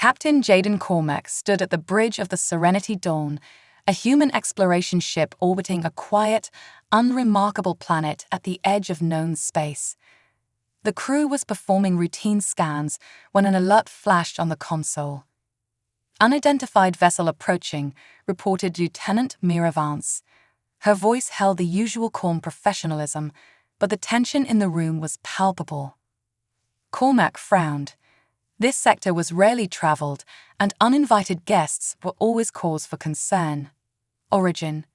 Captain Jaden Cormac stood at the bridge of the Serenity Dawn, a human exploration ship orbiting a quiet, unremarkable planet at the edge of known space. The crew was performing routine scans when an alert flashed on the console. "Unidentified vessel approaching," reported Lieutenant Mira Vance. Her voice held the usual calm professionalism, but the tension in the room was palpable. Cormac frowned. This sector was rarely traveled, and uninvited guests were always cause for concern. Origin: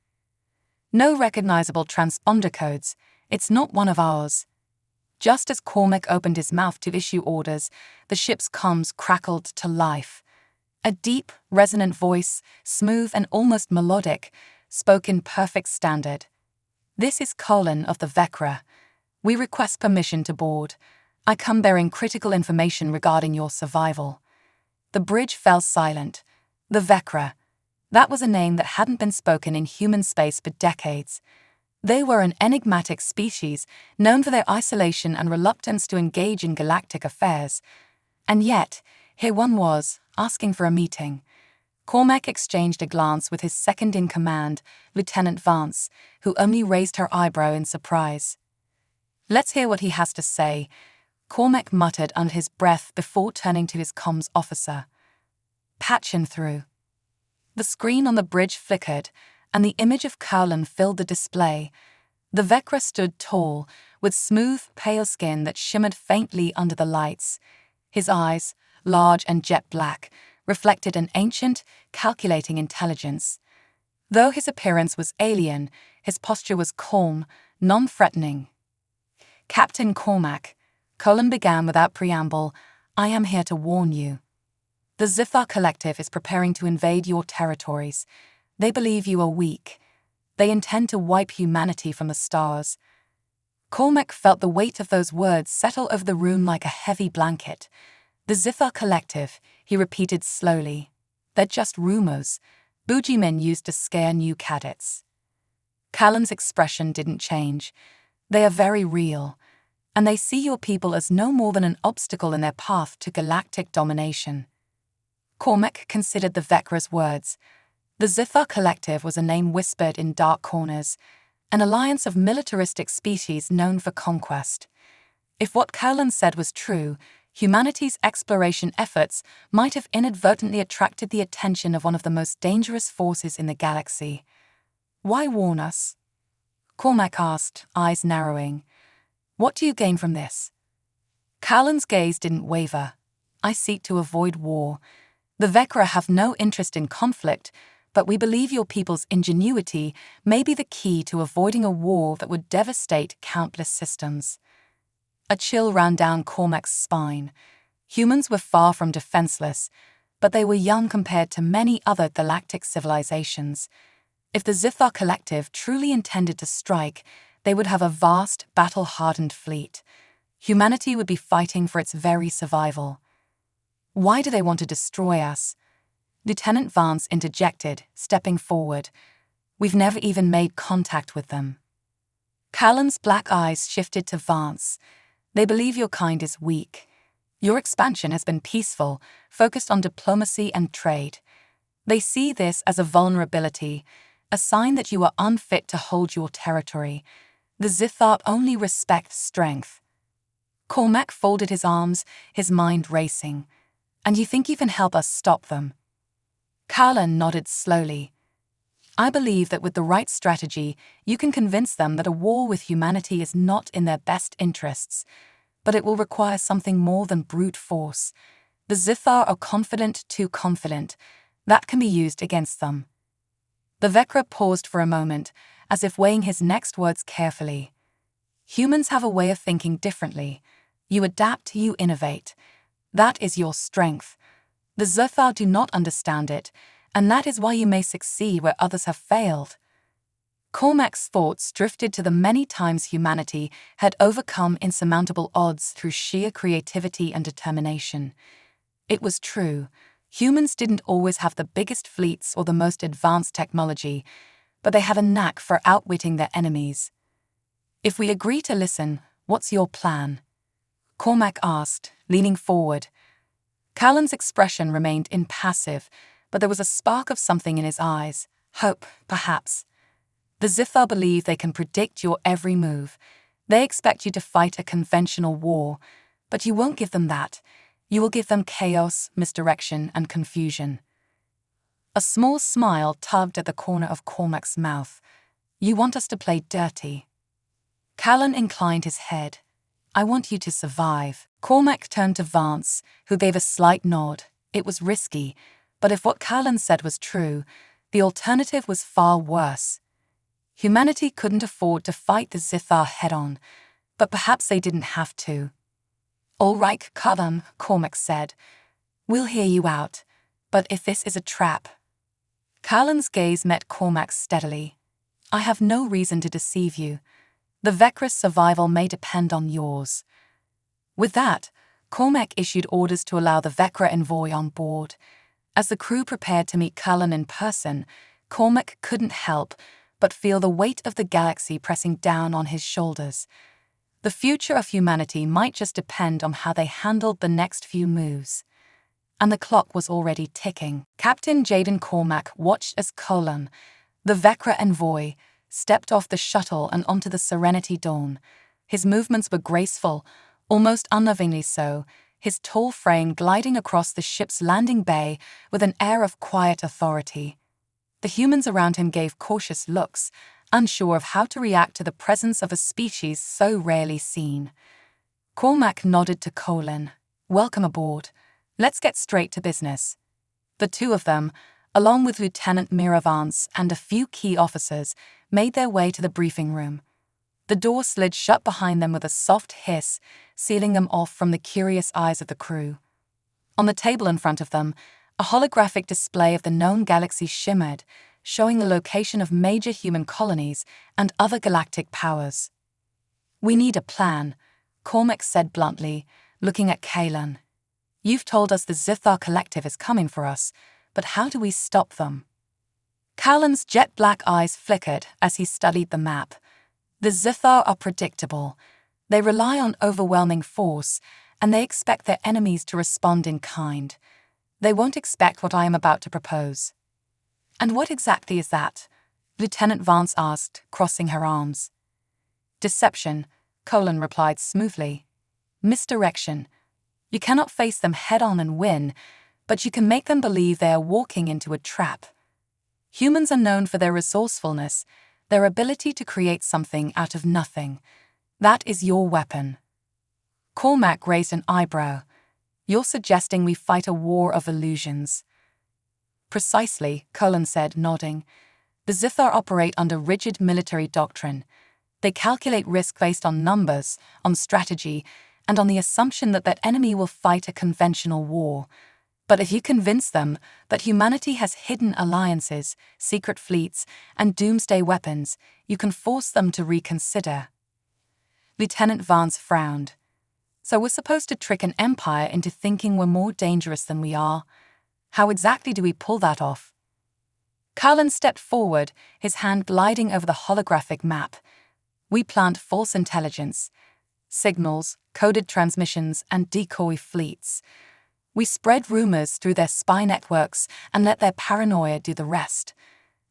no recognizable transponder codes. It's not one of ours. Just as Cormac opened his mouth to issue orders, the ship's comms crackled to life. A deep, resonant voice, smooth and almost melodic, spoke in perfect standard. "This is Colin of the Vecra. We request permission to board. I come bearing critical information regarding your survival." The bridge fell silent. The Vecra. That was a name that hadn't been spoken in human space for decades. They were an enigmatic species, known for their isolation and reluctance to engage in galactic affairs. And yet, here one was, asking for a meeting. Cormac exchanged a glance with his second-in-command, Lieutenant Vance, who only raised her eyebrow in surprise. "Let's hear what he has to say," Cormac muttered under his breath before turning to his comms officer. "Patch him through." The screen on the bridge flickered, and the image of Colin filled the display. The Vecra stood tall, with smooth, pale skin that shimmered faintly under the lights. His eyes, large and jet black, reflected an ancient, calculating intelligence. Though his appearance was alien, his posture was calm, non-threatening. "Captain Cormac," Colin began without preamble, "I am here to warn you. The Zithar Collective is preparing to invade your territories. They believe you are weak. They intend to wipe humanity from the stars." Cormac felt the weight of those words settle over the room like a heavy blanket. "The Zithar Collective," he repeated slowly. "They're just rumors. Boogeymen used to scare new cadets." Callan's expression didn't change. "They are very real, and they see your people as no more than an obstacle in their path to galactic domination." Cormac considered the Vecra's words. The Zithar Collective was a name whispered in dark corners, an alliance of militaristic species known for conquest. If what Colin said was true, humanity's exploration efforts might have inadvertently attracted the attention of one of the most dangerous forces in the galaxy. "Why warn us?" Cormac asked, eyes narrowing. "What do you gain from this?" Colin's gaze didn't waver. "I seek to avoid war. The Vecra have no interest in conflict, but we believe your people's ingenuity may be the key to avoiding a war that would devastate countless systems." A chill ran down Cormac's spine. Humans were far from defenseless, but they were young compared to many other galactic civilizations. If the Zithar Collective truly intended to strike, they would have a vast, battle-hardened fleet. Humanity would be fighting for its very survival. "Why do they want to destroy us?" Lieutenant Vance interjected, stepping forward. "We've never even made contact with them." Callan's black eyes shifted to Vance. "They believe your kind is weak. Your expansion has been peaceful, focused on diplomacy and trade. They see this as a vulnerability, a sign that you are unfit to hold your territory. The Zithar only respect strength." Cormac folded his arms, his mind racing. "And you think you can help us stop them?" Callan nodded slowly. "I believe that with the right strategy, you can convince them that a war with humanity is not in their best interests, but it will require something more than brute force. The Zithar are confident, too confident. That can be used against them." The Vecra paused for a moment, as if weighing his next words carefully. "Humans have a way of thinking differently. You adapt, you innovate. That is your strength. The Zithar do not understand it, and that is why you may succeed where others have failed." Cormac's thoughts drifted to the many times humanity had overcome insurmountable odds through sheer creativity and determination. It was true, humans didn't always have the biggest fleets or the most advanced technology, but they had a knack for outwitting their enemies. "If we agree to listen, what's your plan?" Cormac asked, leaning forward. Callan's expression remained impassive, but there was a spark of something in his eyes. Hope, perhaps. The Zithar believe they can predict your every move. They expect you to fight a conventional war, but you won't give them that. You will give them chaos, misdirection, and confusion. A small smile tugged at the corner of Cormac's mouth. You want us to play dirty. Callan inclined his head. I want you to survive. Cormac turned to Vance, who gave a slight nod. It was risky, but if what Callan said was true, the alternative was far worse. Humanity couldn't afford to fight the Zithar head-on, but perhaps they didn't have to. All right, Callan, Cormac said. We'll hear you out, but if this is a trap... Callan's gaze met Cormac's steadily. I have no reason to deceive you. The Vecra's survival may depend on yours. With that, Cormac issued orders to allow the Vecra envoy on board. As the crew prepared to meet Callan in person, Cormac couldn't help but feel the weight of the galaxy pressing down on his shoulders. The future of humanity might just depend on how they handled the next few moves. And the clock was already ticking. Captain Jaden Cormac watched as Callan, the Vecra envoy, stepped off the shuttle and onto the Serenity Dawn. His movements were graceful, almost unnervingly so, his tall frame gliding across the ship's landing bay with an air of quiet authority. The humans around him gave cautious looks, unsure of how to react to the presence of a species so rarely seen. Cormac nodded to Colin. Welcome aboard. Let's get straight to business. The two of them, along with Lieutenant Vance and a few key officers, made their way to the briefing room. The door slid shut behind them with a soft hiss, sealing them off from the curious eyes of the crew. On the table in front of them, a holographic display of the known galaxy shimmered, showing the location of major human colonies and other galactic powers. We need a plan, Cormac said bluntly, looking at Callan. You've told us the Zithar Collective is coming for us, but how do we stop them? Callan's jet-black eyes flickered as he studied the map. The Zithar are predictable. They rely on overwhelming force, and they expect their enemies to respond in kind. They won't expect what I am about to propose. And what exactly is that? Lieutenant Vance asked, crossing her arms. Deception, Colin replied smoothly. Misdirection. You cannot face them head-on and win, but you can make them believe they are walking into a trap. Humans are known for their resourcefulness, their ability to create something out of nothing. That is your weapon. Cormac raised an eyebrow. You're suggesting we fight a war of illusions. Precisely, Colin said, nodding. The Zithar operate under rigid military doctrine. They calculate risk based on numbers, on strategy, and on the assumption that enemy will fight a conventional war. But if you convince them that humanity has hidden alliances, secret fleets, and doomsday weapons, you can force them to reconsider. Lieutenant Vance frowned. So we're supposed to trick an empire into thinking we're more dangerous than we are? How exactly do we pull that off? Callan stepped forward, his hand gliding over the holographic map. We plant false intelligence, signals, coded transmissions, and decoy fleets. We spread rumors through their spy networks and let their paranoia do the rest.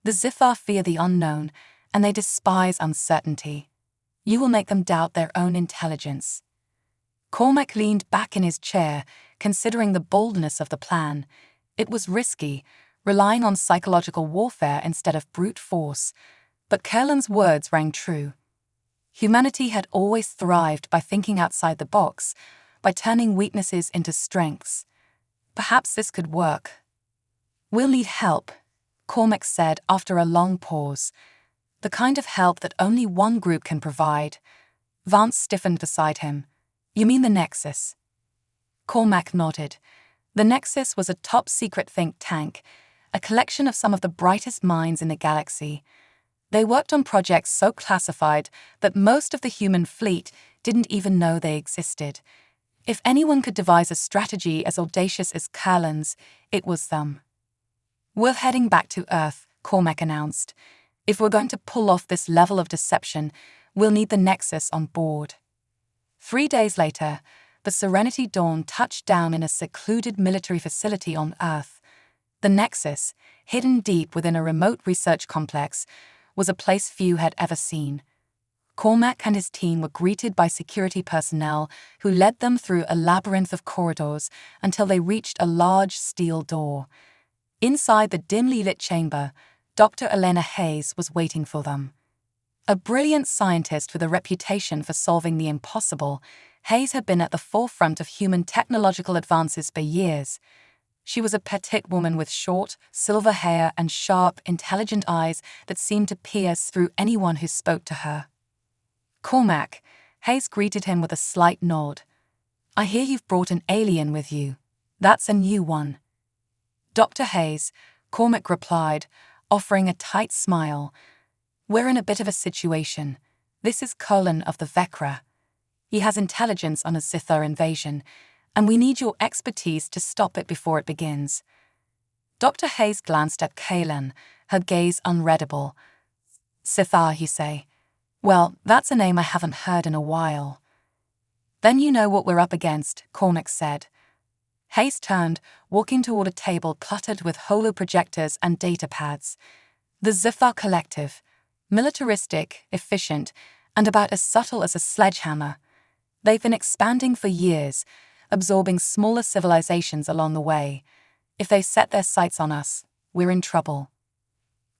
The Zithar fear the unknown, and they despise uncertainty. You will make them doubt their own intelligence. Cormac leaned back in his chair, considering the boldness of the plan. It was risky, relying on psychological warfare instead of brute force, but Callan's words rang true. Humanity had always thrived by thinking outside the box, by turning weaknesses into strengths. Perhaps this could work. We'll need help, Cormac said after a long pause. The kind of help that only one group can provide. Vance stiffened beside him. You mean the Nexus? Cormac nodded. The Nexus was a top-secret think tank, a collection of some of the brightest minds in the galaxy. They worked on projects so classified that most of the human fleet didn't even know they existed. If anyone could devise a strategy as audacious as Callan's, it was them. We're heading back to Earth, Cormac announced. If we're going to pull off this level of deception, we'll need the Nexus on board. 3 days later, the Serenity Dawn touched down in a secluded military facility on Earth. The Nexus, hidden deep within a remote research complex, was a place few had ever seen. Cormac and his team were greeted by security personnel who led them through a labyrinth of corridors until they reached a large steel door. Inside the dimly lit chamber, Dr. Elena Hayes was waiting for them. A brilliant scientist with a reputation for solving the impossible, Hayes had been at the forefront of human technological advances for years. She was a petite woman with short, silver hair and sharp, intelligent eyes that seemed to pierce through anyone who spoke to her. Cormac, Hayes greeted him with a slight nod. "I hear you've brought an alien with you. That's a new one." "Dr. Hayes," Cormac replied, offering a tight smile. "We're in a bit of a situation. This is Cullen of the Vecra. He has intelligence on a Zithar invasion, and we need your expertise to stop it before it begins." Dr. Hayes glanced at Kalen, her gaze unreadable. "Zithar, you say? Well, that's a name I haven't heard in a while." "Then you know what we're up against," Cormac said. Hayes turned, walking toward a table cluttered with holoprojectors and data pads. The Zithar Collective, militaristic, efficient, and about as subtle as a sledgehammer. They've been expanding for years, absorbing smaller civilizations along the way. If they set their sights on us, we're in trouble.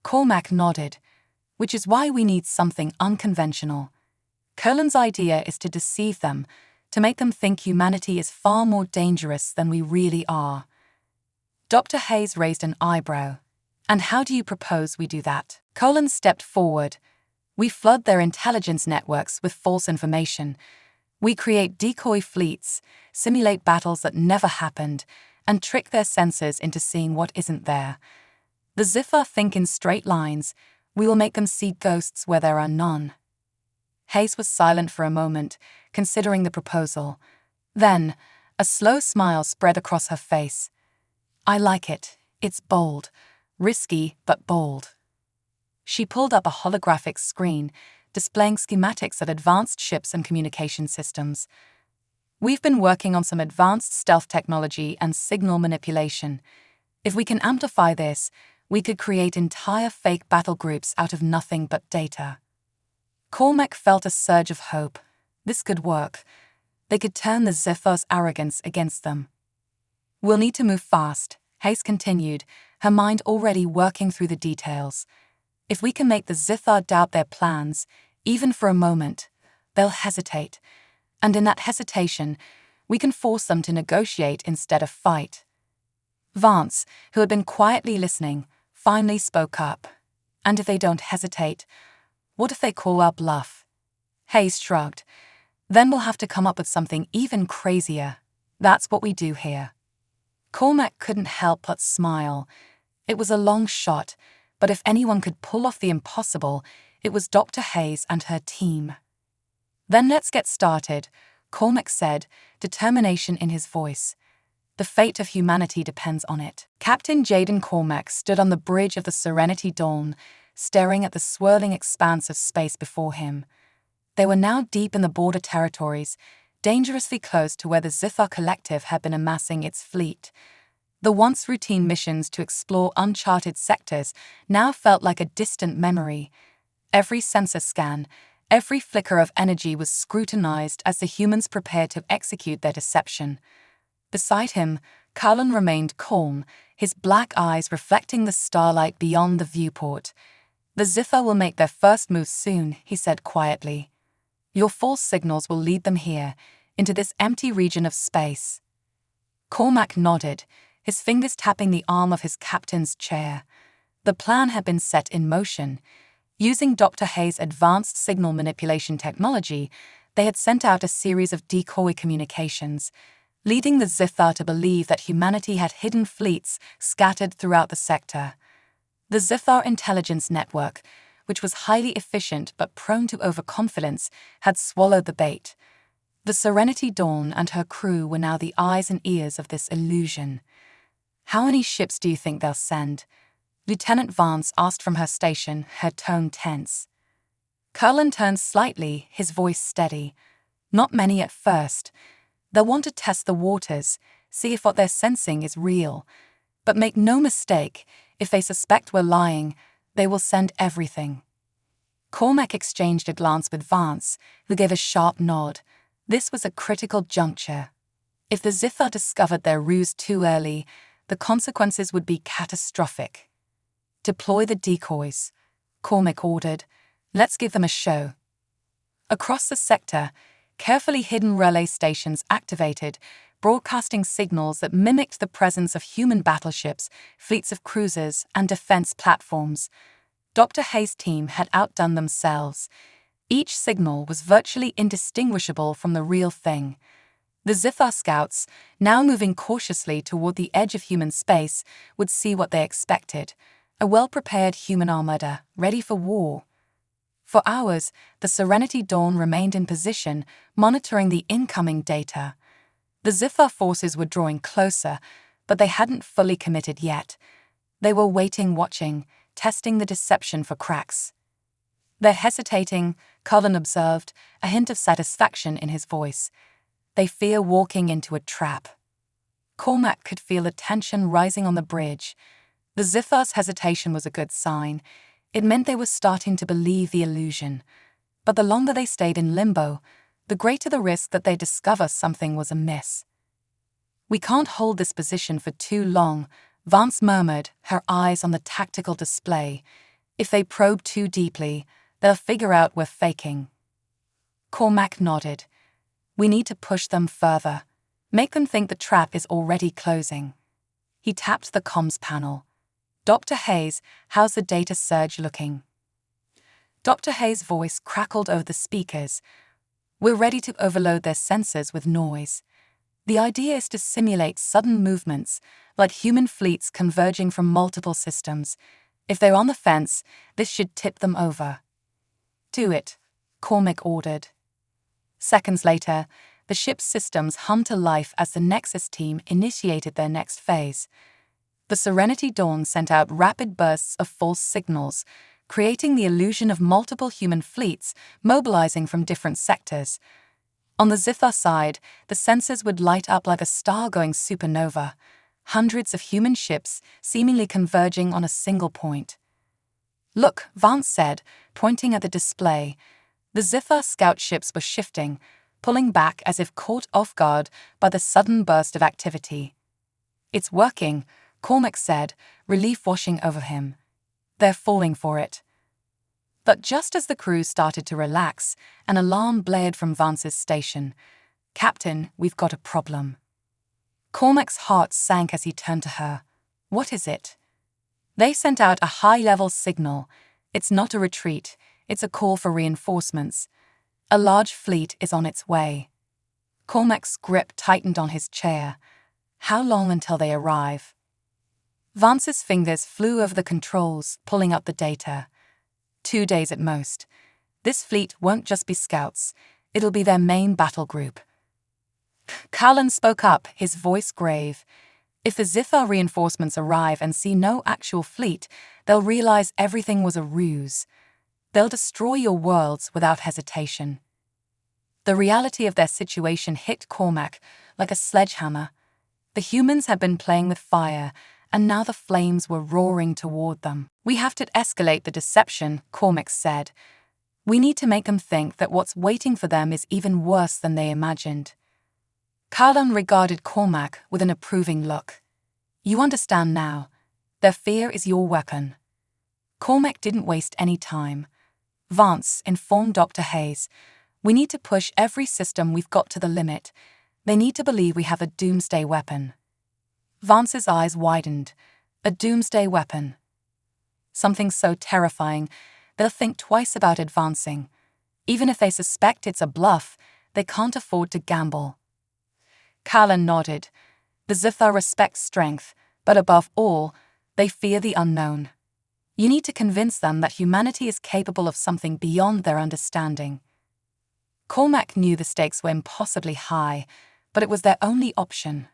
Cormac nodded, which is why we need something unconventional. Cullen's idea is to deceive them, to make them think humanity is far more dangerous than we really are. Dr. Hayes raised an eyebrow. "And how do you propose we do that?" Cullen stepped forward. "We flood their intelligence networks with false information. We create decoy fleets, simulate battles that never happened, and trick their sensors into seeing what isn't there. The Zithar think in straight lines. We will make them see ghosts where there are none." Hayes was silent for a moment, considering the proposal. Then, a slow smile spread across her face. "I like it. It's bold. Risky, but bold." She pulled up a holographic screen, displaying schematics of advanced ships and communication systems. "We've been working on some advanced stealth technology and signal manipulation. If we can amplify this, we could create entire fake battle groups out of nothing but data." Cormac felt a surge of hope. This could work. They could turn the Zithar's arrogance against them. "We'll need to move fast," Hayes continued, her mind already working through the details. "If we can make the Zithar doubt their plans, even for a moment, they'll hesitate. And in that hesitation, we can force them to negotiate instead of fight." Vance, who had been quietly listening, finally spoke up. "And if they don't hesitate, what if they call our bluff?" Hayes shrugged. "Then we'll have to come up with something even crazier. That's what we do here." Cormac couldn't help but smile. It was a long shot, but if anyone could pull off the impossible, it was Dr. Hayes and her team. "Then let's get started," Cormac said, determination in his voice. "The fate of humanity depends on it." Captain Jaden Cormac stood on the bridge of the Serenity Dawn, staring at the swirling expanse of space before him. They were now deep in the border territories, dangerously close to where the Zithar Collective had been amassing its fleet. The once routine missions to explore uncharted sectors now felt like a distant memory. Every sensor scan, every flicker of energy was scrutinized as the humans prepared to execute their deception. Beside him, Cullen remained calm, his black eyes reflecting the starlight beyond the viewport. "The Zithar will make their first move soon," he said quietly. "Your false signals will lead them here, into this empty region of space." Cormac nodded, his fingers tapping the arm of his captain's chair. The plan had been set in motion. Using Dr. Hayes' advanced signal manipulation technology, they had sent out a series of decoy communications, leading the Zithar to believe that humanity had hidden fleets scattered throughout the sector. The Zithar intelligence network, which was highly efficient but prone to overconfidence, had swallowed the bait. The Serenity Dawn and her crew were now the eyes and ears of this illusion. "How many ships do you think they'll send?" Lieutenant Vance asked from her station, her tone tense. Cullen turned slightly, his voice steady. "Not many at first. They'll want to test the waters, see if what they're sensing is real. But make no mistake, if they suspect we're lying, they will send everything. Cormac exchanged a glance with Vance, who gave a sharp nod. This was a critical juncture. If the Zithar discovered their ruse too early, the consequences would be catastrophic. Deploy the decoys, Cormac ordered. Let's give them a show. Across the sector, carefully hidden relay stations activated, broadcasting signals that mimicked the presence of human battleships, fleets of cruisers, and defense platforms. Dr. Hayes' team had outdone themselves. Each signal was virtually indistinguishable from the real thing. The Zithar scouts, now moving cautiously toward the edge of human space, would see what they expected: a well-prepared human armada, ready for war. For hours, the Serenity Dawn remained in position, monitoring the incoming data. The Zithar forces were drawing closer, but they hadn't fully committed yet. They were waiting, watching, testing the deception for cracks. They're hesitating, Cullen observed, a hint of satisfaction in his voice. They fear walking into a trap. Cormac could feel the tension rising on the bridge. The Zithar's hesitation was a good sign. It meant they were starting to believe the illusion. But the longer they stayed in limbo, the greater the risk that they discover something was amiss. We can't hold this position for too long, Vance murmured, her eyes on the tactical display. If they probe too deeply, they'll figure out we're faking. Cormac nodded. We need to push them further. Make them think the trap is already closing. He tapped the comms panel. Dr. Hayes, how's the data surge looking? Dr. Hayes' voice crackled over the speakers. We're ready to overload their sensors with noise. The idea is to simulate sudden movements, like human fleets converging from multiple systems. If they're on the fence, this should tip them over. Do it, Cormac ordered. Seconds later, the ship's systems hummed to life as the Nexus team initiated their next phase. The Serenity Dawn sent out rapid bursts of false signals, creating the illusion of multiple human fleets mobilizing from different sectors. On the Zithar side, the sensors would light up like a star-going supernova, hundreds of human ships seemingly converging on a single point. Look, Vance said, pointing at the display. The Zithar scout ships were shifting, pulling back as if caught off guard by the sudden burst of activity. It's working, Cormac said, relief washing over him. They're falling for it. But just as the crew started to relax, an alarm blared from Vance's station. Captain, we've got a problem. Cormac's heart sank as he turned to her. What is it? They sent out a high-level signal. It's not a retreat, it's a call for reinforcements. A large fleet is on its way. Cormac's grip tightened on his chair. How long until they arrive? Vance's fingers flew over the controls, pulling up the data. 2 days at most. This fleet won't just be scouts, it'll be their main battle group. Cullen spoke up, his voice grave. If the Zithar reinforcements arrive and see no actual fleet, they'll realize everything was a ruse. They'll destroy your worlds without hesitation. The reality of their situation hit Cormac like a sledgehammer. The humans had been playing with fire, and now the flames were roaring toward them. We have to escalate the deception, Cormac said. We need to make them think that what's waiting for them is even worse than they imagined. Cullen regarded Cormac with an approving look. You understand now. Their fear is your weapon. Cormac didn't waste any time. Vance informed Dr. Hayes, we need to push every system we've got to the limit. They need to believe we have a doomsday weapon. Vance's eyes widened. A doomsday weapon. Something so terrifying, they'll think twice about advancing. Even if they suspect it's a bluff, they can't afford to gamble. Cullen nodded. The Zithar respect strength, but above all, they fear the unknown. You need to convince them that humanity is capable of something beyond their understanding. Cormac knew the stakes were impossibly high, but it was their only option.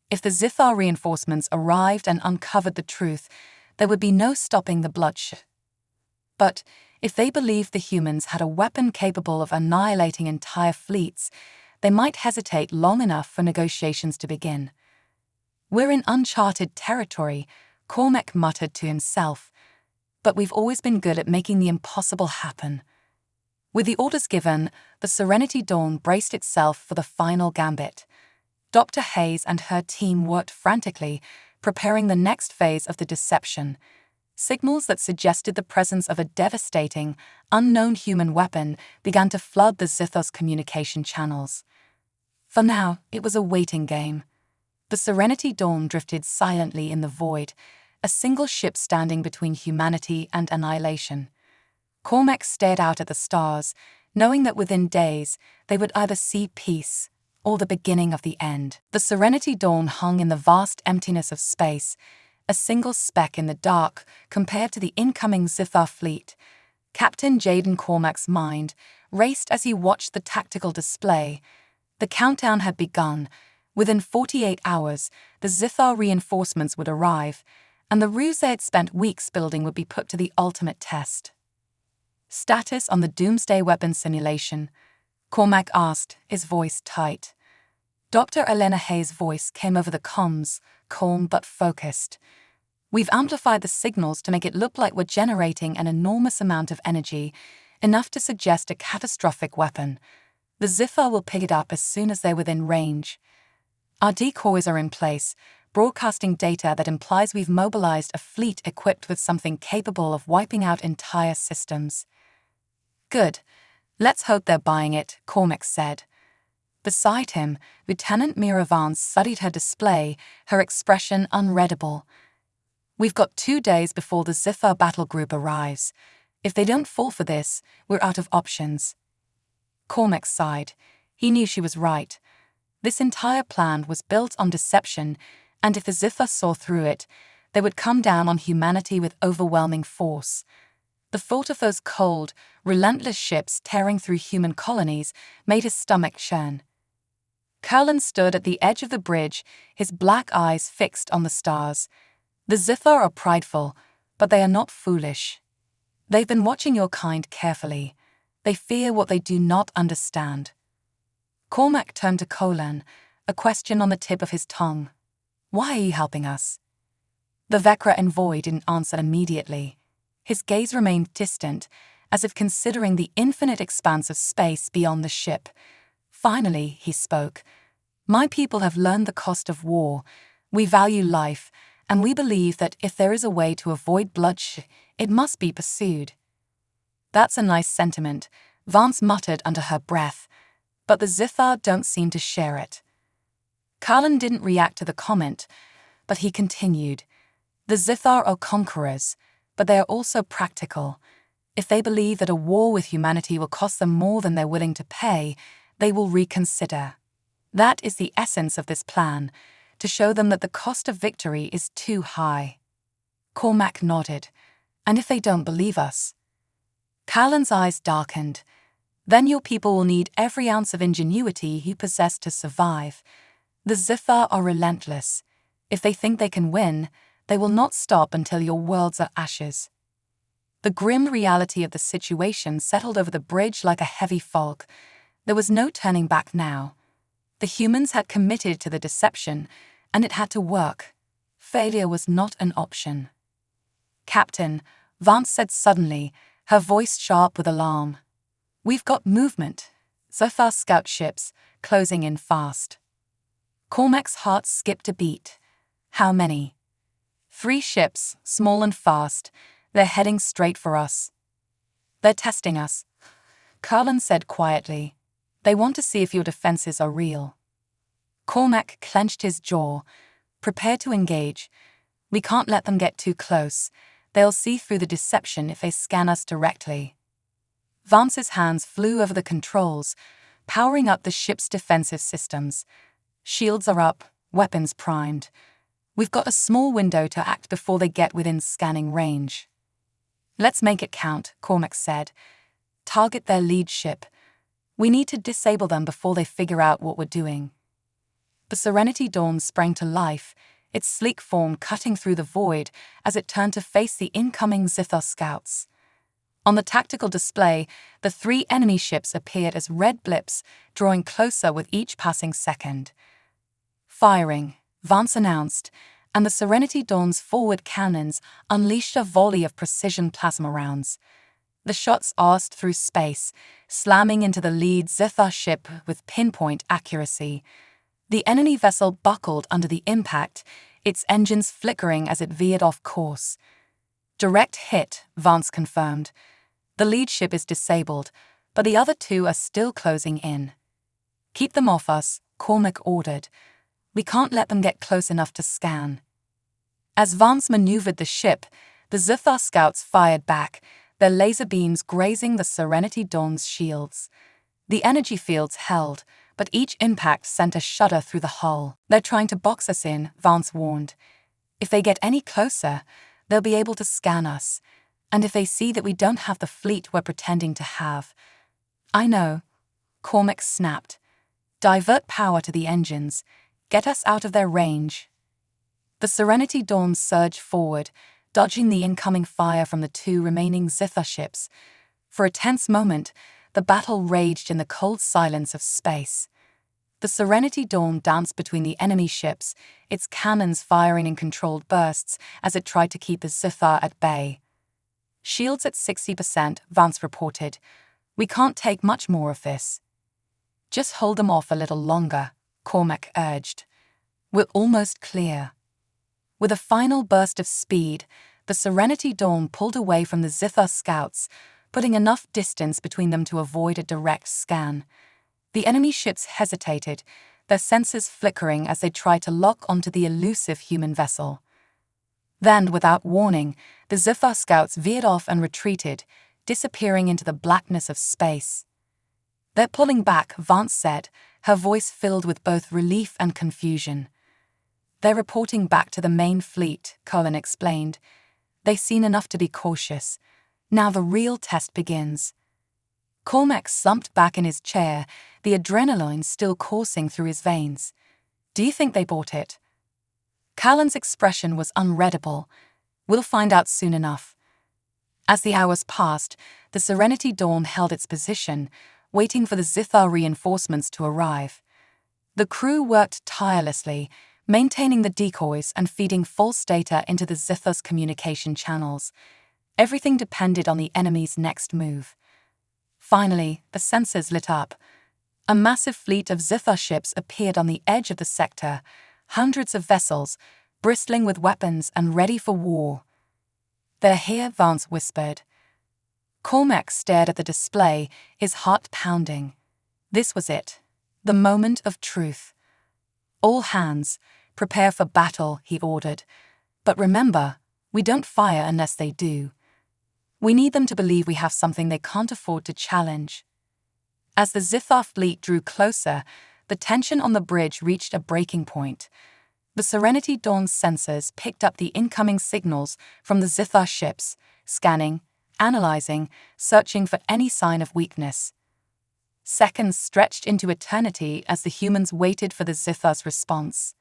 If the Zithar reinforcements arrived and uncovered the truth, there would be no stopping the bloodshed. But if they believed the humans had a weapon capable of annihilating entire fleets, they might hesitate long enough for negotiations to begin. "We're in uncharted territory," Cormac muttered to himself, "but we've always been good at making the impossible happen." With the orders given, the Serenity Dawn braced itself for the final gambit. Dr. Hayes and her team worked frantically, preparing the next phase of the deception. Signals that suggested the presence of a devastating, unknown human weapon began to flood the Zithos communication channels. For now, it was a waiting game. The Serenity Dawn drifted silently in the void, a single ship standing between humanity and annihilation. Cormac stared out at the stars, knowing that within days they would either see peace or the beginning of the end. The Serenity Dawn hung in the vast emptiness of space, a single speck in the dark compared to the incoming Zithar fleet. Captain Jaden Cormac's mind raced as he watched the tactical display. The countdown had begun. Within 48 hours, the Zithar reinforcements would arrive, and the ruse they had spent weeks building would be put to the ultimate test. "Status on the Doomsday Weapon simulation?" Cormac asked, his voice tight. Dr. Elena Hayes' voice came over the comms, calm but focused. "We've amplified the signals to make it look like we're generating an enormous amount of energy, enough to suggest a catastrophic weapon. The Zithar will pick it up as soon as they're within range. Our decoys are in place, broadcasting data that implies we've mobilized a fleet equipped with something capable of wiping out entire systems." "Good. Let's hope they're buying it," Cormac said. Beside him, Lieutenant Mira Vance studied her display, her expression unreadable. "We've got 2 days before the Zithar battle group arrives. If they don't fall for this, we're out of options." Cormac sighed. He knew she was right. This entire plan was built on deception, and if the Zithar saw through it, they would come down on humanity with overwhelming force. The thought of those cold, relentless ships tearing through human colonies made his stomach churn. Curlin stood at the edge of the bridge, his black eyes fixed on the stars. "The Zithar are prideful, but they are not foolish. They've been watching your kind carefully. They fear what they do not understand." Cormac turned to Colin, a question on the tip of his tongue. "Why are you helping us?" The Vecra envoy didn't answer immediately. His gaze remained distant, as if considering the infinite expanse of space beyond the ship. Finally, he spoke. "My people have learned the cost of war. We value life, and we believe that if there is a way to avoid bloodshed, it must be pursued." "That's a nice sentiment," Vance muttered under her breath, "but the Zithar don't seem to share it." Carlin didn't react to the comment, but he continued. "The Zithar are conquerors, but they are also practical. If they believe that a war with humanity will cost them more than they're willing to pay, they will reconsider. That is the essence of this plan, to show them that the cost of victory is too high." Cormac nodded. "And if they don't believe us?" Carlin's eyes darkened. "Then your people will need every ounce of ingenuity you possess to survive. The Zithar are relentless. If they think they can win, they will not stop until your worlds are ashes." The grim reality of the situation settled over the bridge like a heavy fog. There was no turning back now. The humans had committed to the deception, and it had to work. Failure was not an option. "Captain," Vance said suddenly, her voice sharp with alarm. "We've got movement. Zithar scout ships, closing in fast." Cormac's heart skipped a beat. "How many?" 3 ships, small and fast. They're heading straight for us." "They're testing us," Carlin said quietly. "They want to see if your defenses are real." Cormac clenched his jaw, prepared to engage. "We can't let them get too close. They'll see through the deception if they scan us directly." Vance's hands flew over the controls, powering up the ship's defensive systems. "Shields are up, weapons primed. We've got a small window to act before they get within scanning range." "Let's make it count," Cormac said. "Target their lead ship. We need to disable them before they figure out what we're doing." The Serenity Dawn sprang to life, its sleek form cutting through the void as it turned to face the incoming Zithar scouts. On the tactical display, the 3 enemy ships appeared as red blips, drawing closer with each passing second. Firing, Vance announced, and the Serenity Dawn's forward cannons unleashed a volley of precision plasma rounds. The shots arsed through space, slamming into the lead Zithar ship with pinpoint accuracy. The enemy vessel buckled under the impact, its engines flickering as it veered off course. Direct hit, Vance confirmed. The lead ship is disabled, but the other 2 are still closing in. Keep them off us, Cormac ordered. We can't let them get close enough to scan. As Vance maneuvered the ship, the Zithar scouts fired back, their laser beams grazing the Serenity Dawn's shields. The energy fields held, but each impact sent a shudder through the hull. They're trying to box us in, Vance warned. If they get any closer, they'll be able to scan us. And if they see that we don't have the fleet we're pretending to have. I know, Cormac snapped. Divert power to the engines. Get us out of their range. The Serenity Dawn surged forward, dodging the incoming fire from the 2 remaining Zithar ships. For a tense moment, the battle raged in the cold silence of space. The Serenity Dawn danced between the enemy ships, its cannons firing in controlled bursts as it tried to keep the Zithar at bay. Shields at 60%, Vance reported. We can't take much more of this. Just hold them off a little longer, Cormac urged. We're almost clear. With a final burst of speed, the Serenity Dawn pulled away from the Zithar scouts, putting enough distance between them to avoid a direct scan. The enemy ships hesitated, their sensors flickering as they tried to lock onto the elusive human vessel. Then, without warning, the Zithar scouts veered off and retreated, disappearing into the blackness of space. They're pulling back, Vance said, her voice filled with both relief and confusion. They're reporting back to the main fleet, Colin explained. They've seen enough to be cautious. Now the real test begins. Cormac slumped back in his chair, the adrenaline still coursing through his veins. Do you think they bought it? Callan's expression was unreadable. We'll find out soon enough. As the hours passed, the Serenity Dawn held its position, waiting for the Zithar reinforcements to arrive. The crew worked tirelessly, maintaining the decoys and feeding false data into the Zithar's communication channels. Everything depended on the enemy's next move. Finally, the sensors lit up. A massive fleet of Zithar ships appeared on the edge of the sector, hundreds of vessels, bristling with weapons and ready for war. They're here, Vance whispered. Cormac stared at the display, his heart pounding. This was it, the moment of truth. All hands, prepare for battle, he ordered. But remember, we don't fire unless they do. We need them to believe we have something they can't afford to challenge. As the Zithar fleet drew closer, the tension on the bridge reached a breaking point. The Serenity Dawn's sensors picked up the incoming signals from the Zithar ships, scanning, analyzing, searching for any sign of weakness. Seconds stretched into eternity as the humans waited for the Zithar's response.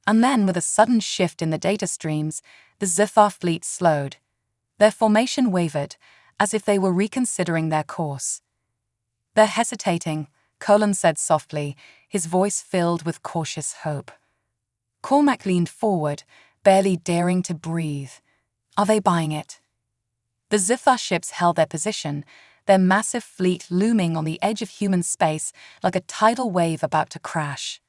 And then, with a sudden shift in the data streams, the Zithar fleet slowed. Their formation wavered, as if they were reconsidering their course. They're hesitating, Colin said softly, his voice filled with cautious hope. Cormac leaned forward, barely daring to breathe. Are they buying it? The Zithar ships held their position, their massive fleet looming on the edge of human space like a tidal wave about to crash.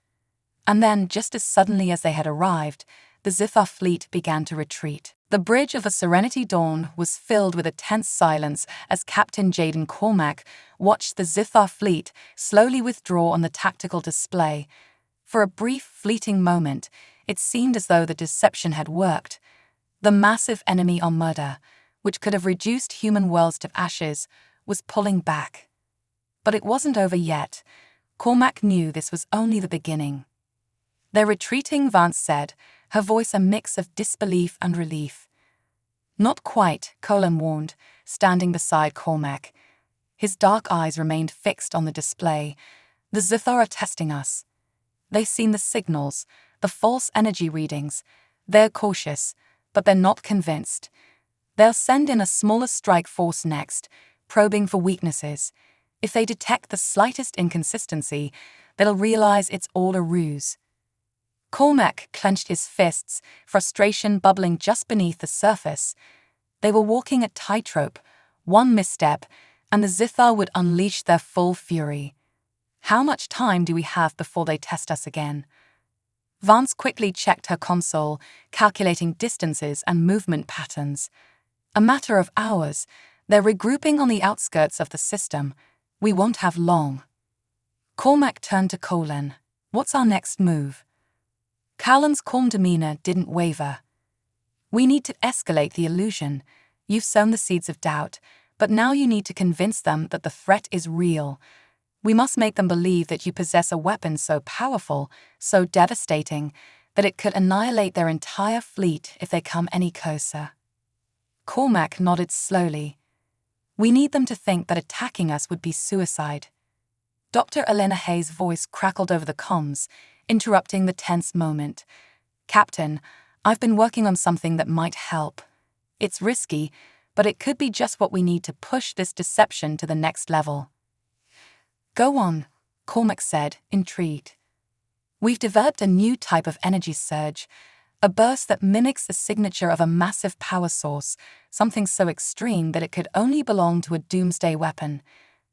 And then, just as suddenly as they had arrived, the Zithar fleet began to retreat. The bridge of the Serenity Dawn was filled with a tense silence as Captain Jaden Cormac watched the Zithar fleet slowly withdraw on the tactical display. For a brief, fleeting moment, it seemed as though the deception had worked. The massive enemy armada, which could have reduced human worlds to ashes, was pulling back. But it wasn't over yet. Cormac knew this was only the beginning. They're retreating, Vance said, her voice a mix of disbelief and relief. Not quite, Colin warned, standing beside Cormac. His dark eyes remained fixed on the display. The Zithar are testing us. They've seen the signals, the false energy readings. They're cautious, but they're not convinced. They'll send in a smaller strike force next, probing for weaknesses. If they detect the slightest inconsistency, they'll realize it's all a ruse. Cormac clenched his fists, frustration bubbling just beneath the surface. They were walking at tightrope. One misstep, and the Zithar would unleash their full fury. How much time do we have before they test us again? Vance quickly checked her console, calculating distances and movement patterns. A matter of hours. They're regrouping on the outskirts of the system. We won't have long. Cormac turned to Colin. What's our next move? Callan's calm demeanor didn't waver. We need to escalate the illusion. You've sown the seeds of doubt, but now you need to convince them that the threat is real. We must make them believe that you possess a weapon so powerful, so devastating, that it could annihilate their entire fleet if they come any closer. Cormac nodded slowly. We need them to think that attacking us would be suicide. Dr. Elena Hayes' voice crackled over the comms, interrupting the tense moment. Captain, I've been working on something that might help. It's risky, but it could be just what we need to push this deception to the next level. Go on, Cormac said, intrigued. We've developed a new type of energy surge, a burst that mimics the signature of a massive power source, something so extreme that it could only belong to a doomsday weapon.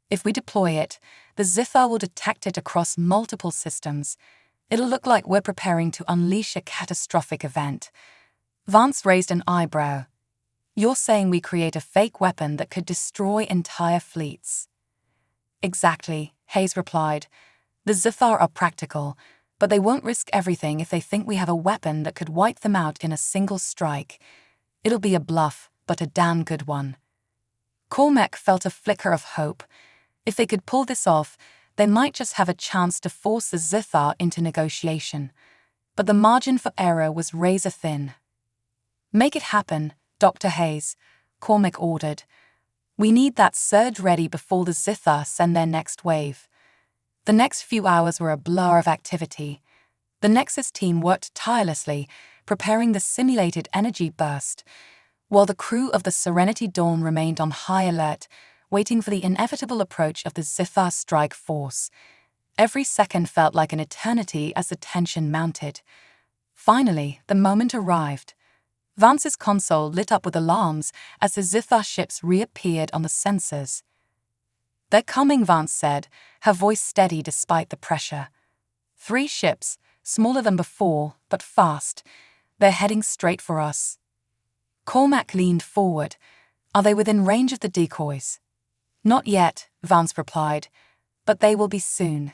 If we deploy it, the Zithar will detect it across multiple systems. It'll look like we're preparing to unleash a catastrophic event. Vance raised an eyebrow. You're saying we create a fake weapon that could destroy entire fleets? Exactly, Hayes replied. The Zithar are practical, but they won't risk everything if they think we have a weapon that could wipe them out in a single strike. It'll be a bluff, but a damn good one. Cormac felt a flicker of hope. If they could pull this off, they might just have a chance to force the Zithar into negotiation. But the margin for error was razor thin. Make it happen, Dr. Hayes, Cormac ordered. We need that surge ready before the Zithar send their next wave. The next few hours were a blur of activity. The Nexus team worked tirelessly, preparing the simulated energy burst, while the crew of the Serenity Dawn remained on high alert, waiting for the inevitable approach of the Zithar strike force. Every second felt like an eternity as the tension mounted. Finally, the moment arrived. Vance's console lit up with alarms as the Zithar ships reappeared on the sensors. They're coming, Vance said, her voice steady despite the pressure. 3 ships, smaller than before, but fast. They're heading straight for us. Cormac leaned forward. Are they within range of the decoys? Not yet, Vance replied, but they will be soon.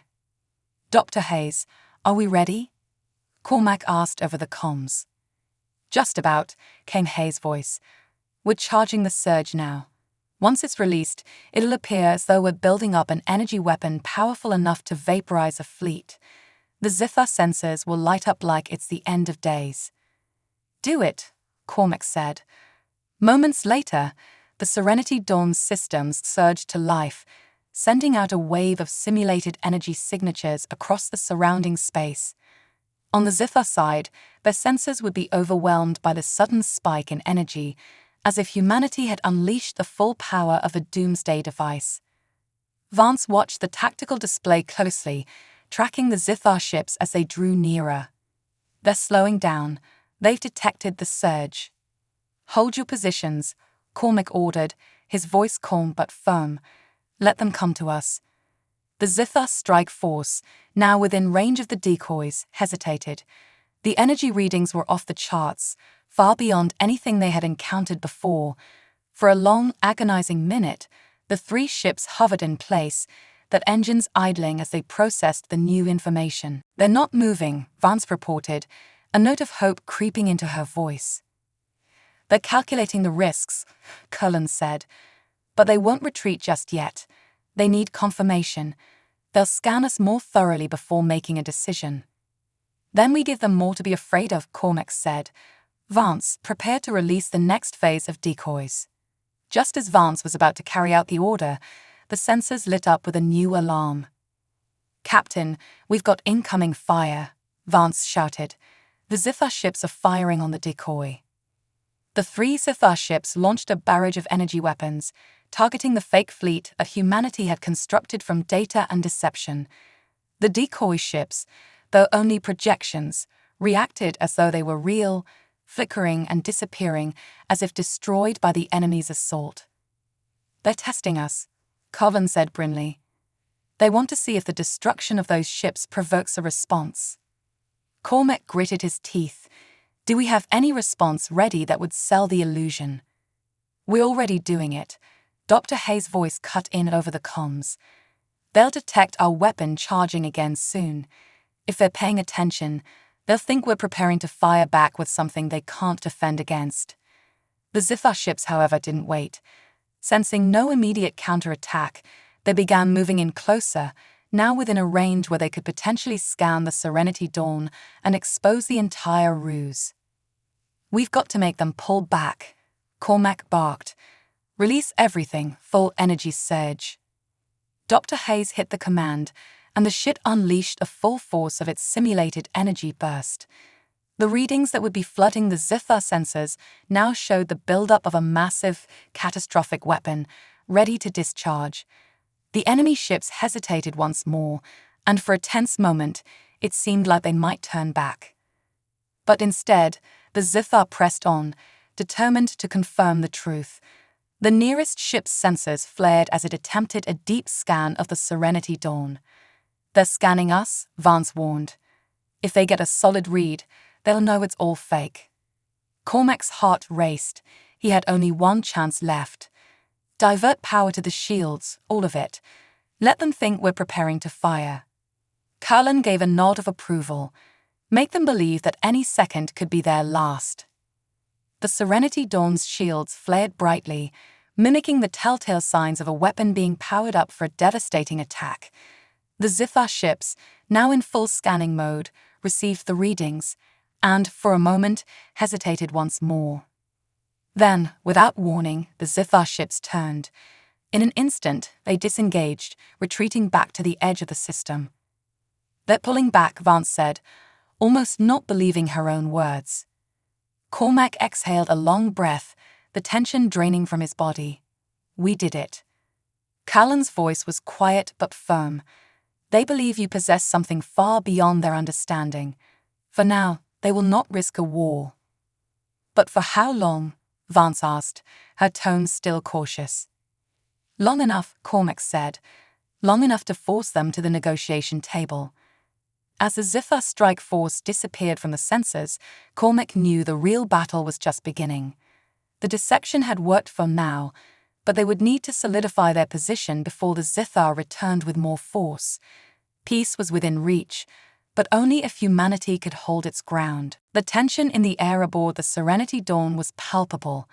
Dr. Hayes, are we ready? Cormac asked over the comms. Just about, came Hayes' voice. We're charging the surge now. Once it's released, it'll appear as though we're building up an energy weapon powerful enough to vaporize a fleet. The Zithar sensors will light up like it's the end of days. Do it, Cormac said. Moments later, the Serenity Dawn's systems surged to life, sending out a wave of simulated energy signatures across the surrounding space. On the Zithar side, their sensors would be overwhelmed by the sudden spike in energy, as if humanity had unleashed the full power of a doomsday device. Vance watched the tactical display closely, tracking the Zithar ships as they drew nearer. They're slowing down. They've detected the surge. Hold your positions, Cormac ordered, his voice calm but firm. Let them come to us. The Zithar strike force, now within range of the decoys, hesitated. The energy readings were off the charts, far beyond anything they had encountered before. For a long, agonizing minute, the 3 ships hovered in place, their engines idling as they processed the new information. They're not moving, Vance reported, a note of hope creeping into her voice. They're calculating the risks, Cullen said, but they won't retreat just yet. They need confirmation. They'll scan us more thoroughly before making a decision. Then we give them more to be afraid of, Cormac said. Vance, prepare to release the next phase of decoys. Just as Vance was about to carry out the order, the sensors lit up with a new alarm. Captain, we've got incoming fire, Vance shouted. The Zithar ships are firing on the decoy. The three Sci-Fi ships launched a barrage of energy weapons, targeting the fake fleet that humanity had constructed from data and deception. The decoy ships, though only projections, reacted as though they were real, flickering and disappearing as if destroyed by the enemy's assault. "They're testing us," Coven said grimly. "They want to see if the destruction of those ships provokes a response." Cormac gritted his teeth. "Do we have any response ready that would sell the illusion?" "We're already doing it," Dr. Hayes' voice cut in over the comms. "They'll detect our weapon charging again soon. If they're paying attention, they'll think we're preparing to fire back with something they can't defend against." The Sci-Fi ships, however, didn't wait. Sensing no immediate counterattack, they began moving in closer, now within a range where they could potentially scan the Serenity Dawn and expose the entire ruse. "We've got to make them pull back," Cormac barked. "Release everything, full energy surge." Dr. Hayes hit the command, and the ship unleashed a full force of its simulated energy burst. The readings that would be flooding the Sci-Fi sensors now showed the buildup of a massive, catastrophic weapon, ready to discharge. The enemy ships hesitated once more, and for a tense moment, it seemed like they might turn back. But instead, the Sci-Fi pressed on, determined to confirm the truth. The nearest ship's sensors flared as it attempted a deep scan of the Serenity Dawn. "They're scanning us," Vance warned. "If they get a solid read, they'll know it's all fake." Cormac's heart raced. He had only one chance left. Divert power to the shields, all of it. Let them think we're preparing to fire. Cullen gave a nod of approval. Make them believe that any second could be their last. The Serenity Dawn's shields flared brightly, mimicking the telltale signs of a weapon being powered up for a devastating attack. The Sci-Fi ships, now in full scanning mode, received the readings, and, for a moment, hesitated once more. Then, without warning, the Sci-Fi ships turned. In an instant, they disengaged, retreating back to the edge of the system. "They're pulling back," Vance said, almost not believing her own words. Cormac exhaled a long breath, the tension draining from his body. "We did it." Cullen's voice was quiet but firm. "They believe you possess something far beyond their understanding. For now, they will not risk a war." "But for how long?" Vance asked, her tone still cautious. "Long enough," Cormac said. "Long enough to force them to the negotiation table." As the Sci-Fi strike force disappeared from the sensors, Cormac knew the real battle was just beginning. The deception had worked for now, but they would need to solidify their position before the Sci-Fi returned with more force. Peace was within reach, but only if humanity could hold its ground. The tension in the air aboard the Serenity Dawn was palpable.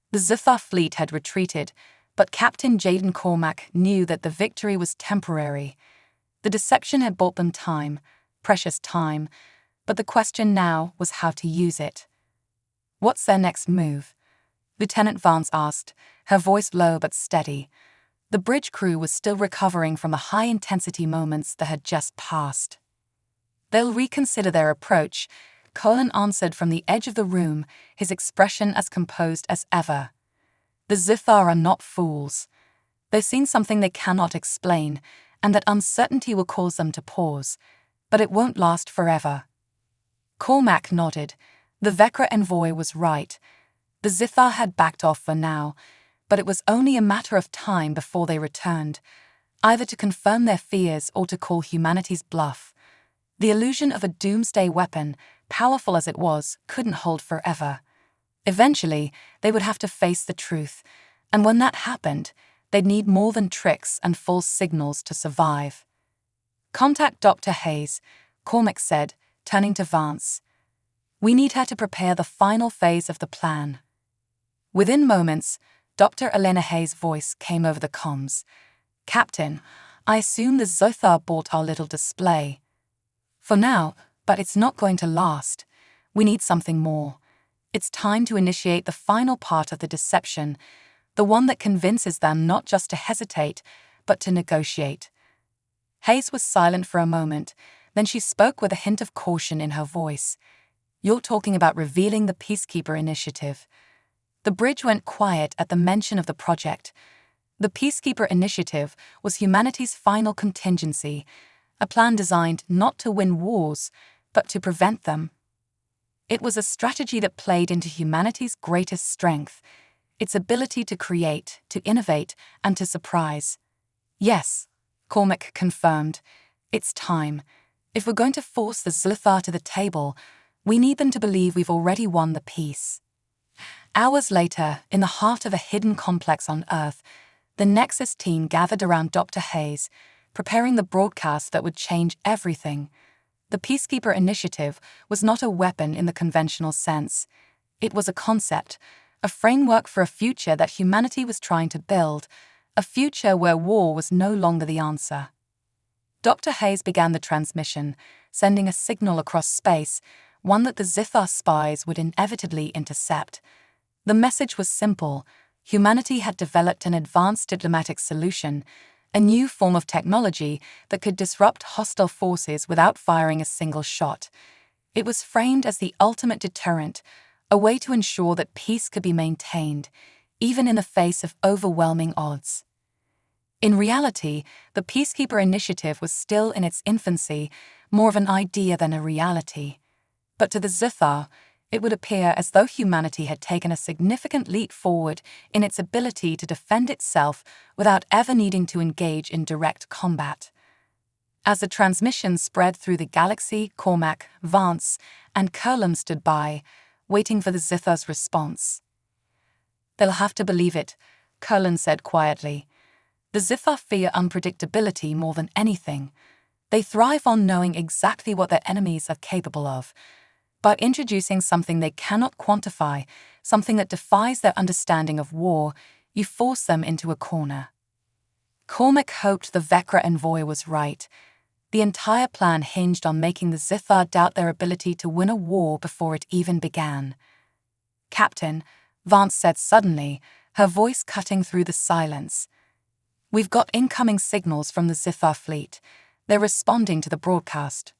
The Sci-Fi fleet had retreated, but Captain Jaden Cormac knew that the victory was temporary. The deception had bought them time, precious time, but the question now was how to use it. "What's their next move?" Lieutenant Vance asked, her voice low but steady. The bridge crew was still recovering from the high-intensity moments that had just passed. "They'll reconsider their approach," Cullen answered from the edge of the room, his expression as composed as ever. "The Sci-Fi are not fools. They've seen something they cannot explain, and that uncertainty will cause them to pause. But it won't last forever." Cormac nodded. The Vecra envoy was right. The Sci-Fi had backed off for now, but it was only a matter of time before they returned, either to confirm their fears or to call humanity's bluff. The illusion of a doomsday weapon, powerful as it was, couldn't hold forever. Eventually, they would have to face the truth, and when that happened, they'd need more than tricks and false signals to survive. "Contact Dr. Hayes," Cormac said, turning to Vance. "We need her to prepare the final phase of the plan." Within moments, Dr. Elena Hayes' voice came over the comms. "Captain, I assume the Sci-Fi bought our little display." "For now, but it's not going to last. We need something more. It's time to initiate the final part of the deception, the one that convinces them not just to hesitate, but to negotiate." Hayes was silent for a moment, then she spoke with a hint of caution in her voice. "You're talking about revealing the Peacekeeper Initiative." The bridge went quiet at the mention of the project. The Peacekeeper Initiative was humanity's final contingency, a plan designed not to win wars, but to prevent them. It was a strategy that played into humanity's greatest strength, its ability to create, to innovate, and to surprise. Yes, Cormac confirmed. It's time. If we're going to force the Zlithar to the table, we need them to believe we've already won the peace. Hours later, in the heart of a hidden complex on Earth, the Nexus team gathered around Dr. Hayes, preparing the broadcast that would change everything. The Peacekeeper Initiative was not a weapon in the conventional sense. It was a concept, a framework for a future that humanity was trying to build, a future where war was no longer the answer. Dr. Hayes began the transmission, sending a signal across space, one that the Zithar spies would inevitably intercept. The message was simple. Humanity had developed an advanced diplomatic solution, a new form of technology that could disrupt hostile forces without firing a single shot. It was framed as the ultimate deterrent, a way to ensure that peace could be maintained, even in the face of overwhelming odds. In reality, the Peacekeeper Initiative was still in its infancy, more of an idea than a reality. But to the Zithar, it would appear as though humanity had taken a significant leap forward in its ability to defend itself without ever needing to engage in direct combat. As the transmission spread through the galaxy, Cormac, Vance, and Kurlum stood by, waiting for the Zithar's response. "They'll have to believe it," Kurlum said quietly. "The Zithar fear unpredictability more than anything. They thrive on knowing exactly what their enemies are capable of. By introducing something they cannot quantify, something that defies their understanding of war, you force them into a corner." Cormac hoped the Vecra envoy was right. The entire plan hinged on making the Zithar doubt their ability to win a war before it even began. "Captain," Vance said suddenly, her voice cutting through the silence. "We've got incoming signals from the Zithar fleet. They're responding to the broadcast."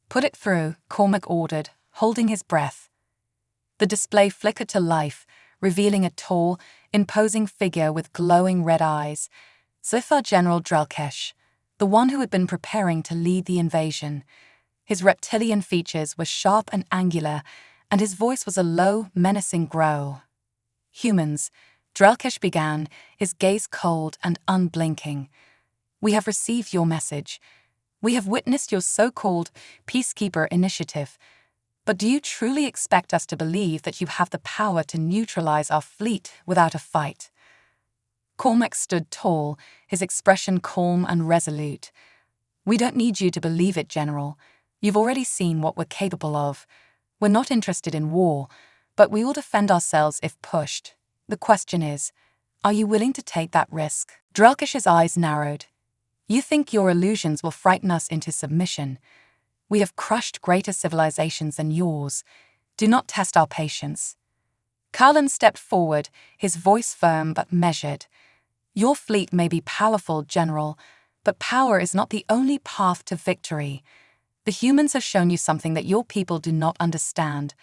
"Put it through," Cormac ordered, holding his breath. The display flickered to life, revealing a tall, imposing figure with glowing red eyes. Zithar General Drelkesh, the one who had been preparing to lead the invasion. His reptilian features were sharp and angular, and his voice was a low, menacing growl. "Humans," Drelkesh began, his gaze cold and unblinking. "We have received your message. We have witnessed your so-called Peacekeeper Initiative. But do you truly expect us to believe that you have the power to neutralize our fleet without a fight?" Cormac stood tall, his expression calm and resolute. "We don't need you to believe it, General. You've already seen what we're capable of. We're not interested in war, but we will defend ourselves if pushed. The question is, are you willing to take that risk?" Drelkesh's eyes narrowed. "You think your illusions will frighten us into submission? We have crushed greater civilizations than yours. Do not test our patience." Karlan stepped forward, his voice firm but measured. "Your fleet may be powerful, General, but power is not the only path to victory. The humans have shown you something that your people do not understand: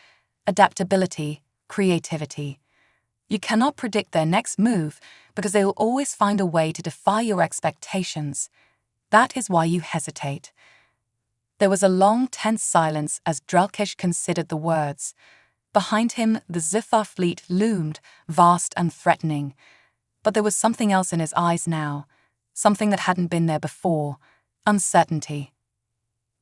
adaptability, creativity. You cannot predict their next move because they will always find a way to defy your expectations. That is why you hesitate." There was a long, tense silence as Drelkesh considered the words. Behind him, the Zithar fleet loomed, vast and threatening. But there was something else in his eyes now, something that hadn't been there before: uncertainty.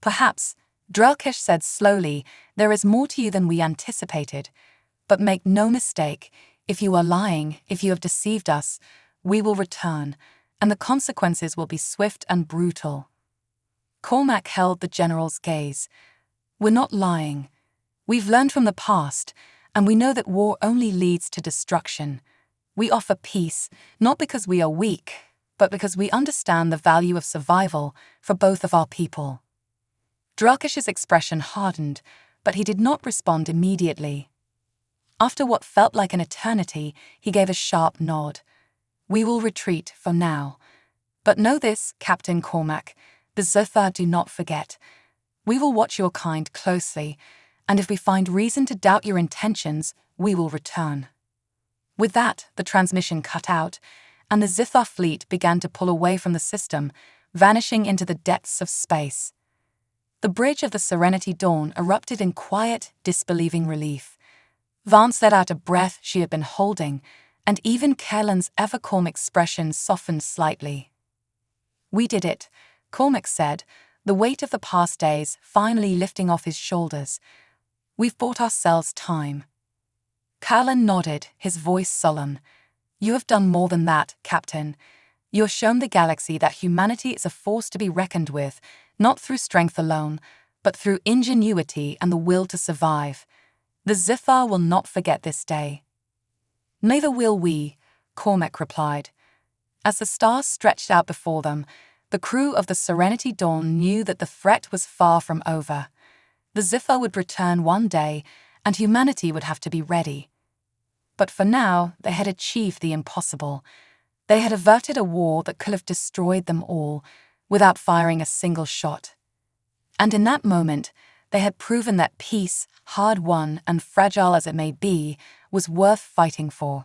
"Perhaps," Drelkesh said slowly, "there is more to you than we anticipated. But make no mistake, if you are lying, if you have deceived us, we will return, and the consequences will be swift and brutal." Cormac held the general's gaze. "We're not lying. We've learned from the past, and we know that war only leads to destruction. We offer peace, not because we are weak, but because we understand the value of survival for both of our people." Drelkesh's expression hardened, but he did not respond immediately. After what felt like an eternity, he gave a sharp nod. "We will retreat for now. But know this, Captain Cormac, the Zithar do not forget. We will watch your kind closely, and if we find reason to doubt your intentions, we will return." With that, the transmission cut out, and the Zithar fleet began to pull away from the system, vanishing into the depths of space. The bridge of the Serenity Dawn erupted in quiet, disbelieving relief. Vance let out a breath she had been holding, and even Kellen's ever-calm expression softened slightly. "We did it," Cormac said, the weight of the past days finally lifting off his shoulders. "We've bought ourselves time." Callan nodded, his voice solemn. "You have done more than that, Captain. You have shown the galaxy that humanity is a force to be reckoned with, not through strength alone, but through ingenuity and the will to survive. The Zithar will not forget this day." "Neither will we," Cormac replied. As the stars stretched out before them, the crew of the Serenity Dawn knew that the threat was far from over. The Zithar would return one day, and humanity would have to be ready. But for now, they had achieved the impossible. They had averted a war that could have destroyed them all, without firing a single shot. And in that moment, they had proven that peace, hard-won and fragile as it may be, was worth fighting for.